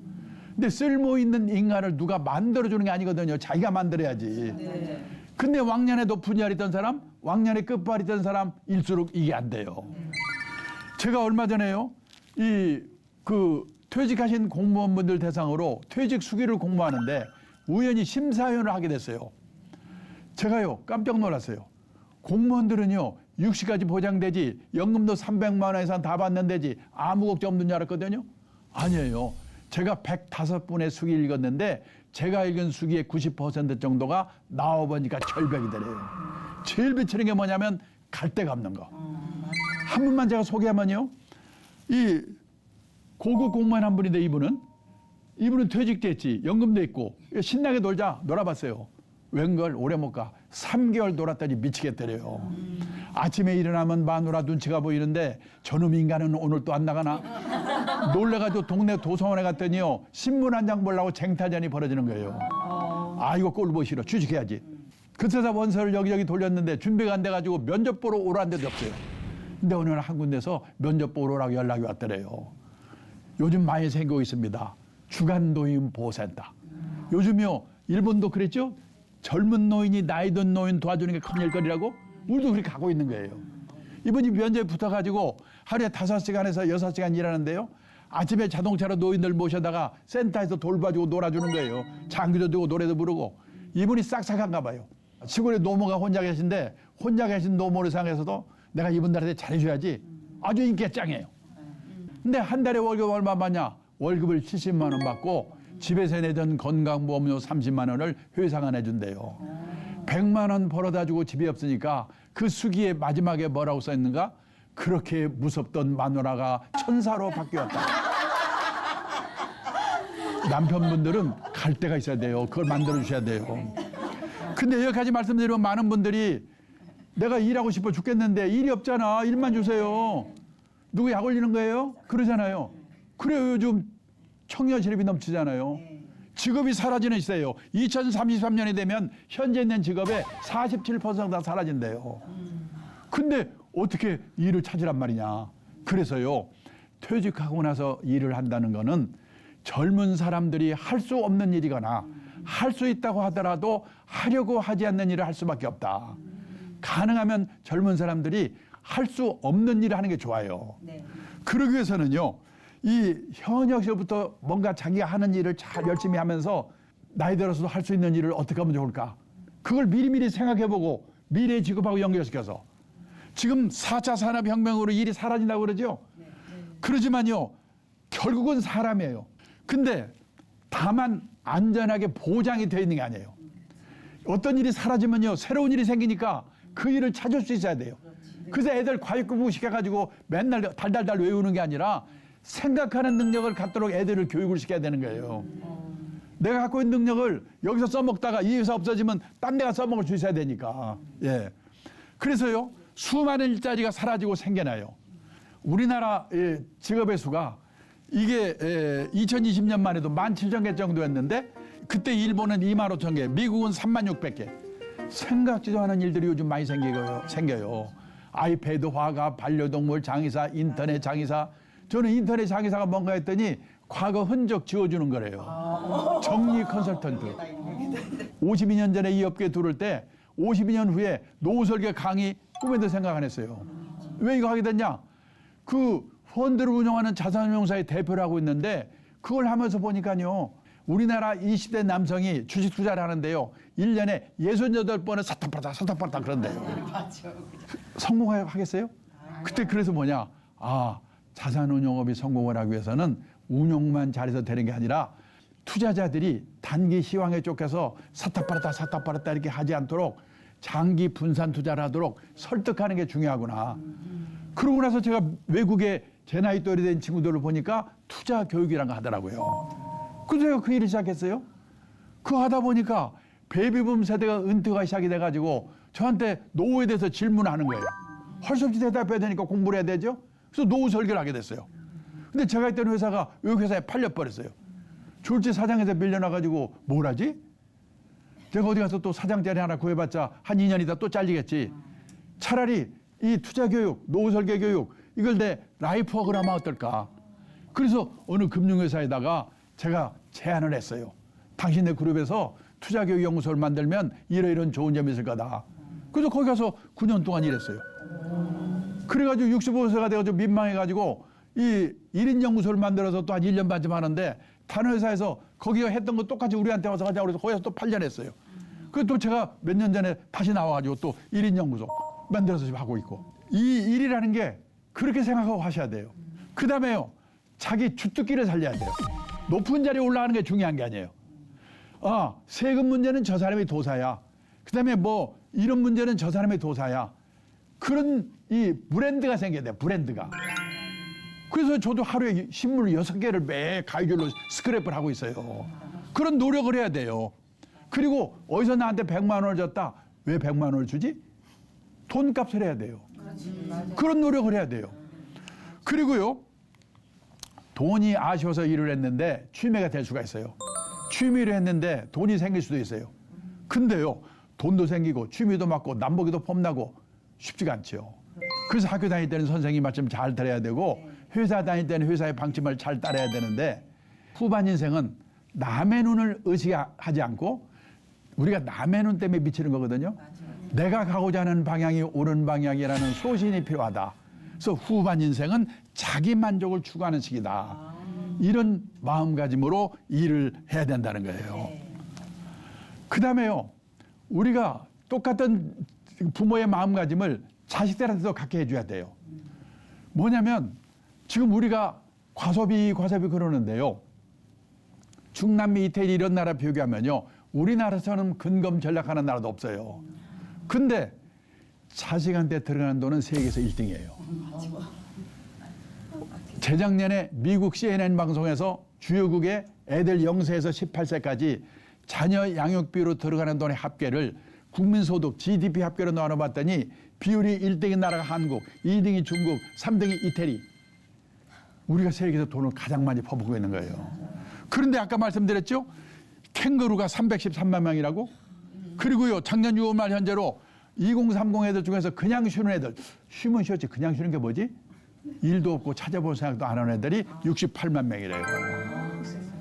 근데 쓸모있는 인간을 누가 만들어주는 게 아니거든요. 자기가 만들어야지. 근데 왕년에 높은 자리 있던 사람, 왕년에 끝발이 있던 사람일수록 이게 안 돼요. 제가 얼마 전에요, 퇴직하신 공무원분들 대상으로 퇴직 수기를 공모하는데 우연히 심사위원을 하게 됐어요. 제가요, 깜짝 놀랐어요. 공무원들은요, 60까지 보장되지, 연금도 300만 원 이상 다 받는 데지, 아무 걱정 없는 줄 알았거든요. 아니에요. 제가 105분의 수기 읽었는데 제가 읽은 수기의 90% 정도가 나와보니까 절벽이 되래요. 제일 비치는 게 뭐냐면 갈 데가 없는 거. 한 분만 제가 소개하면요, 이 고급 공무원 한 분인데 이분은 퇴직됐지, 연금도 있고 신나게 놀아봤어요. 웬걸 오래 못 가. 3개월 놀았더니 미치겠더래요. 아침에 일어나면 마누라 눈치가 보이는데 저놈 인간은 오늘 또 안 나가나? 놀래가지고 동네 도서관에 갔더니요, 신문 한 장 보려고 쟁탈전이 벌어지는 거예요. 아, 이거 꼴 보기 싫어. 취직해야지. 그래서 원서를 여기저기 돌렸는데 준비가 안 돼가지고 면접 보러 오라는 데도 없어요. 근데 어느 날 한 군데서 면접 보러 오라고 연락이 왔더래요. 요즘 많이 생기고 있습니다. 주간노인 보호센터. 요즘요, 일본도 그랬죠? 젊은 노인이 나이 든 노인 도와주는 게 큰 일거리라고? 우리도 그렇게 가고 있는 거예요. 이분이 면접에 붙어가지고 하루에 5시간에서 6시간 일하는데요. 아침에 자동차로 노인들 모셔다가 센터에서 돌봐주고 놀아주는 거예요. 장기도 들고 노래도 부르고. 이분이 싹싹한가 봐요. 시골에 노모가 혼자 계신데 혼자 계신 노모를 상해서도 내가 이분들한테 잘해줘야지. 아주 인기가 짱이에요. 근데 한 달에 월급 얼마 받냐? 월급을 70만 원 받고 집에서 내던 건강보험료 30만 원을 회사가 내준대요. 100만 원 벌어다 주고 집이 없으니까 그 수기에 마지막에 뭐라고 써있는가? 그렇게 무섭던 마누라가 천사로 바뀌었다. 남편분들은 갈 데가 있어야 돼요. 그걸 만들어 주셔야 돼요. 근데 여기까지 말씀드리면 많은 분들이 내가 일하고 싶어 죽겠는데 일이 없잖아. 일만 주세요. 누구 약 올리는 거예요? 그러잖아요. 그래요. 요즘 청년 실업이 넘치잖아요. 직업이 사라지는 시대예요. 2033년이 되면 현재 있는 직업의 47%가 사라진대요. 근데 어떻게 일을 찾으란 말이냐. 그래서요, 퇴직하고 나서 일을 한다는 거는 젊은 사람들이 할 수 없는 일이거나 할 수 있다고 하더라도 하려고 하지 않는 일을 할 수밖에 없다. 가능하면 젊은 사람들이 할 수 없는 일을 하는 게 좋아요. 그러기 위해서는요, 이 현역 시절부터 뭔가 자기가 하는 일을 잘 열심히 하면서 나이 들어서도 할 수 있는 일을 어떻게 하면 좋을까? 그걸 미리미리 생각해보고 미래의 직업하고 연결시켜서 지금 4차 산업혁명으로 일이 사라진다고 그러죠? 그러지만요, 결국은 사람이에요. 근데 다만 안전하게 보장이 되어 있는 게 아니에요. 어떤 일이 사라지면요, 새로운 일이 생기니까 그 일을 찾을 수 있어야 돼요. 그래서 애들 과육공부 시켜가지고 맨날 달달달 외우는 게 아니라 생각하는 능력을 갖도록 애들을 교육을 시켜야 되는 거예요. 내가 갖고 있는 능력을 여기서 써먹다가 이 회사 없어지면 딴 데가 써먹을 수 있어야 되니까. 예. 그래서요, 수많은 일자리가 사라지고 생겨나요. 우리나라 직업의 수가 이게 2020년만 해도 17,000개 정도였는데 그때 일본은 25,000개, 미국은 36,000개. 생각지도 않은 일들이 요즘 많이 생겨요. 아이패드 화가, 반려동물 장의사, 인터넷 장의사. 저는 인터넷 장의사가 뭔가 했더니 과거 흔적 지워주는 거래요. 정리 컨설턴트. 52년 전에 이 업계에 들어올 때 52년 후에 노후 설계 강의 꿈에도 생각 안 했어요. 왜 이거 하게 됐냐? 그 펀드를 운영하는 자산운용사의 대표를 하고 있는데 그걸 하면서 보니까요. 우리나라 20대 남성이 주식 투자를 하는데요. 1년에 68번을 사탁팔딱 그런대요. 성공하겠어요? 그때 그래서 뭐냐? 아, 자산운용업이 성공을 하기 위해서는 운용만 잘해서 되는 게 아니라 투자자들이 단기 시황에 쫓겨서 사탁팔았다 이렇게 하지 않도록 장기 분산 투자를 하도록 설득하는 게 중요하구나. 그러고 나서 제가 외국에 제 나이 또래 된 친구들을 보니까 투자 교육이라는 거 하더라고요. 그래서 제가 그 일을 시작했어요. 그거 하다 보니까 베이비붐 세대가 은퇴가 시작이 돼가지고 저한테 노후에 대해서 질문하는 거예요. 할 수 없이 대답해야 되니까 공부를 해야 되죠. 그래서 노후 설계를 하게 됐어요. 근데 제가 있던 회사가 외국회사에 팔려버렸어요. 졸지 사장에서 밀려나가지고 뭘 하지? 제가 어디 가서 또 사장 자리 하나 구해봤자 한 2년 있다 또 잘리겠지. 차라리 이 투자 교육, 노후 설계 교육 이걸 내 라이프워크를 하면 어떨까? 그래서 어느 금융회사에다가 제가 제안을 했어요. 당신네 그룹에서 투자 교육 연구소를 만들면 이런 좋은 점이 있을 거다. 그래서 거기 가서 9년 동안 일했어요. 그래가지고 65세가 돼가지고 민망해가지고 이 1인 연구소를 만들어서 또 한 1년 반쯤 하는데 다른 회사에서 거기가 했던 거 똑같이 우리한테 와서 하자고 그래서 거기서 또 8년 했어요. 그래서 또 제가 몇 년 전에 다시 나와가지고 또 1인 연구소 만들어서 지금 하고 있고. 이 일이라는 게 그렇게 생각하고 하셔야 돼요. 그 다음에요. 자기 주특기를 살려야 돼요. 높은 자리에 올라가는 게 중요한 게 아니에요. 아, 세금 문제는 저 사람이 도사야. 그 다음에 뭐 이런 문제는 저 사람이 도사야. 그런 이 브랜드가 생겨야 돼요. 브랜드가. 그래서 저도 하루에 신문을 6개를 매 가위줄로 스크랩을 하고 있어요. 그런 노력을 해야 돼요. 그리고 어디서 나한테 100만 원을 줬다. 왜 100만 원을 주지? 돈값을 해야 돼요. 그런 노력을 해야 돼요. 그리고요. 돈이 아쉬워서 일을 했는데 취미가 될 수가 있어요. 취미를 했는데 돈이 생길 수도 있어요. 근데요. 돈도 생기고 취미도 맞고 남보기도 폼나고 쉽지가 않죠. 그래서 학교 다닐 때는 선생님 말씀 잘 들어야 되고 회사 다닐 때는 회사의 방침을 잘 따라야 되는데 후반 인생은 남의 눈을 의식하지 않고 우리가 남의 눈 때문에 미치는 거거든요. 내가 가고자 하는 방향이 옳은 방향이라는 소신이 필요하다. 그래서 후반 인생은 자기 만족을 추구하는 시기다. 이런 마음가짐으로 일을 해야 된다는 거예요. 그 다음에요. 우리가 똑같은 부모의 마음가짐을 자식들한테도 갖게 해줘야 돼요. 뭐냐면 지금 우리가 과소비 그러는데요. 중남미, 이태리 이런 나라 비교하면요. 우리나라에서는 근검 전략하는 나라도 없어요. 근데 자식한테 들어가는 돈은 세계에서 1등이에요. 재작년에 미국 CNN 방송에서 주요국의 애들 0세에서 18세까지 자녀 양육비로 들어가는 돈의 합계를 국민소득 GDP 합계로 나눠봤더니 비율이 1등인 나라가 한국, 2등이 중국, 3등이 이태리. 우리가 세계에서 돈을 가장 많이 퍼붓고 있는 거예요. 그런데 아까 말씀드렸죠? 캥거루가 313만 명이라고? 그리고요, 작년 6월 말 현재로 2030 애들 중에서 그냥 쉬는 애들, 쉬면 쉬었지, 그냥 쉬는 게 뭐지? 일도 없고 찾아볼 생각도 안 하는 애들이 68만 명이래요.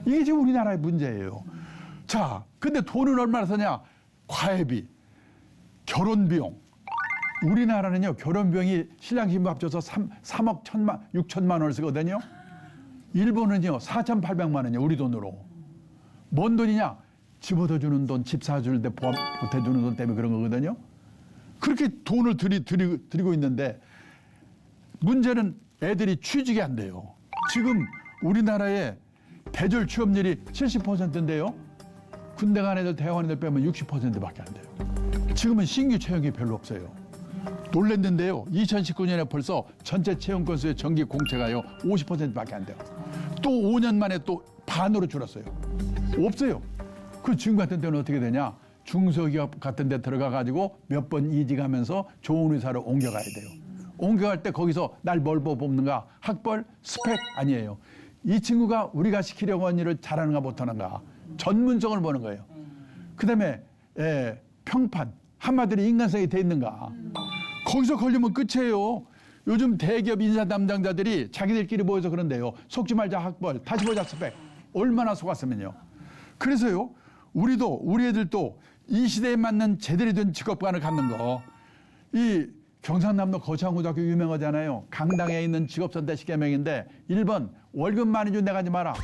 이게 지금 우리나라의 문제예요. 자, 근데 돈은 얼마나 쓰냐? 과외비, 결혼 비용. 우리나라는요, 결혼 비용이 신랑 신부 합쳐서 3억 6천만 원을 쓰거든요. 일본은요, 4,800만 원이요, 우리 돈으로. 뭔 돈이냐? 집 얻어주는 돈, 집 사주는데 보험 보태주는 돈 때문에 그런 거거든요. 그렇게 돈을 들이고 있는데 문제는 애들이 취직이 안 돼요. 지금 우리나라의 대졸 취업률이 70%인데요. 군대 간 애들, 대학원 애들 빼면 60%밖에 안 돼요. 지금은 신규 채용이 별로 없어요. 놀랬는데요. 2019년에 벌써 전체 채용 건수의 정기 공채가요 50%밖에 안 돼요. 또 5년 만에 또 반으로 줄었어요. 없어요. 그 지금 같은 때는 어떻게 되냐? 중소기업 같은 데 들어가 가지고 몇 번 이직하면서 좋은 회사로 옮겨가야 돼요. 옮겨갈 때 거기서 날 뭘 뽑는가? 학벌, 스펙 아니에요. 이 친구가 우리가 시키려고 하는 일을 잘하는가 못하는가? 전문성을 보는 거예요. 그다음에 평판, 한마디로 인간성이 돼 있는가? 거기서 걸리면 끝이에요. 요즘 대기업 인사 담당자들이 자기들끼리 모여서 그런데요. 속지 말자 학벌, 다시 보자 스펙. 얼마나 속았으면요. 그래서요. 우리도 우리 애들도 이 시대에 맞는 제대로 된 직업관을 갖는 거. 이 경상남도 거창고등학교 유명하잖아요. 강당에 있는 직업선대 시계명인데 1번 월급 많이 준 내가 하지 마라.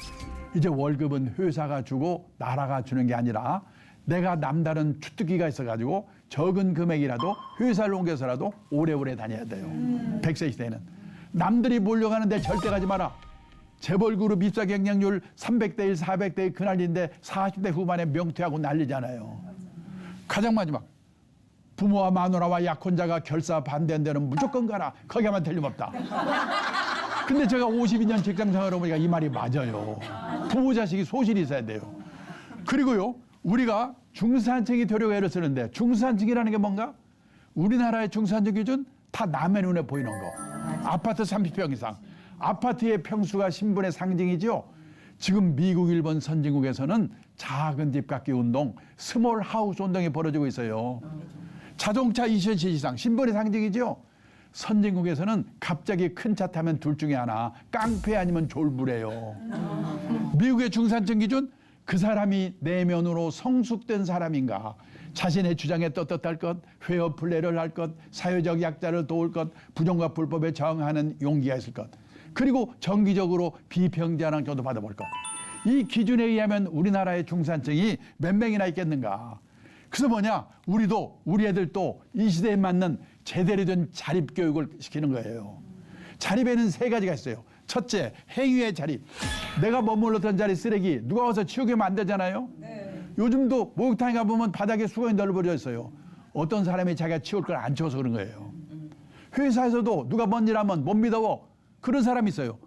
이제 월급은 회사가 주고 나라가 주는 게 아니라 내가 남다른 주특기가 있어가지고 적은 금액이라도 회사를 옮겨서라도 오래오래 다녀야 돼요. 100세 시대에는. 남들이 몰려가는데 절대 가지 마라. 재벌그룹 입사 경쟁률 300대 1, 400대 1 그날인데 40대 후반에 명퇴하고 난리잖아요. 가장 마지막. 부모와 마누라와 약혼자가 결사 반대한 데는 무조건 가라. 거기만 틀림없다. 근데 제가 52년 직장생활을 해보니까 이 말이 맞아요. 부모 자식이 소실이 있어야 돼요. 그리고요. 우리가 중산층이 되려고 애를 쓰는데 중산층이라는 게 뭔가? 우리나라의 중산층 기준 다 남의 눈에 보이는 거. 아파트 30평 이상. 아파트의 평수가 신분의 상징이죠. 지금 미국, 일본 선진국에서는 작은 집 갖기 운동, 스몰 하우스 운동이 벌어지고 있어요. 자동차 20시 이상, 신분의 상징이죠. 선진국에서는 갑자기 큰 차 타면 둘 중에 하나, 깡패 아니면 졸부래요. 미국의 중산층 기준, 그 사람이 내면으로 성숙된 사람인가, 자신의 주장에 떳떳할 것, 회어 플레이를 할 것, 사회적 약자를 도울 것, 부정과 불법에 저항하는 용기가 있을 것, 그리고 정기적으로 비평자랑 저도 받아볼 것. 이 기준에 의하면 우리나라의 중산층이 몇 명이나 있겠는가. 그래서 뭐냐, 우리도 우리 애들도 이 시대에 맞는 제대로 된 자립교육을 시키는 거예요. 자립에는 세 가지가 있어요. 첫째, 행위의 자립. 내가 머물렀던 자리 쓰레기 누가 와서 치우기면 안 되잖아요. 네. 요즘도 목욕탕에 가보면 바닥에 수건이 널브러져 있어요. 어떤 사람이 자기가 치울 걸 안 치워서 그런 거예요. 회사에서도 누가 뭔 일 하면 못 믿어. 그런 사람이 있어요.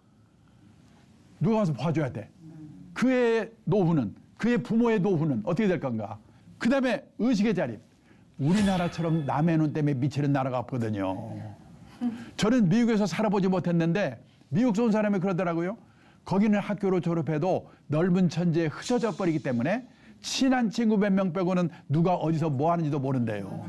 누가 와서 봐줘야 돼. 그의 노후는, 그의 부모의 노후는 어떻게 될 건가. 그 다음에 의식의 자립. 우리나라처럼 남의 눈 때문에 미치는 나라가 없거든요. 저는 미국에서 살아보지 못했는데 미국 온 사람이 그러더라고요. 거기는 학교로 졸업해도 넓은 천지에 흩어져 버리기 때문에 친한 친구 몇 명 빼고는 누가 어디서 뭐 하는지도 모른대요.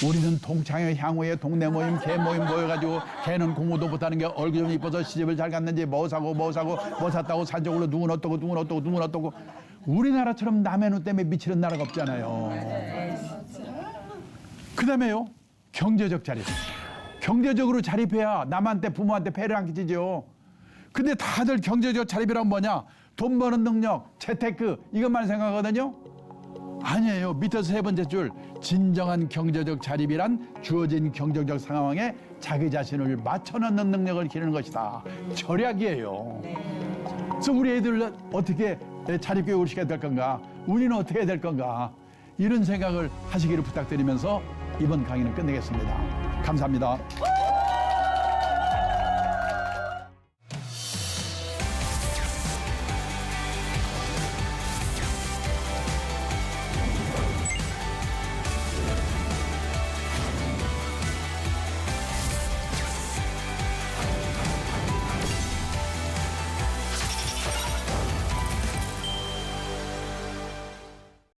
우리는 동창회 향후에 동네 모임, 개 모임 모여가지고 걔는 공부도 못하는 게 얼굴 좀 이뻐서 시집을 잘 갔는지 뭐 사고 뭐 샀다고 산적으로 누군 어떠고 우리나라처럼 남의 눈 때문에 미치는 나라가 없잖아요. 그 다음에요, 경제적 자립. 경제적으로 자립해야 남한테 부모한테 폐를 안 끼치죠. 근데 다들 경제적 자립이란 뭐냐? 돈 버는 능력, 재테크 이것만 생각하거든요. 아니에요. 밑에서 세 번째 줄, 진정한 경제적 자립이란 주어진 경제적 상황에 자기 자신을 맞춰놓는 능력을 기르는 것이다. 절약이에요. 그래서 우리 애들 어떻게 자립교육을 시켜야 될 건가? 우리는 어떻게 해야 될 건가? 이런 생각을 하시기를 부탁드리면서 이번 강의는 끝내겠습니다. 감사합니다.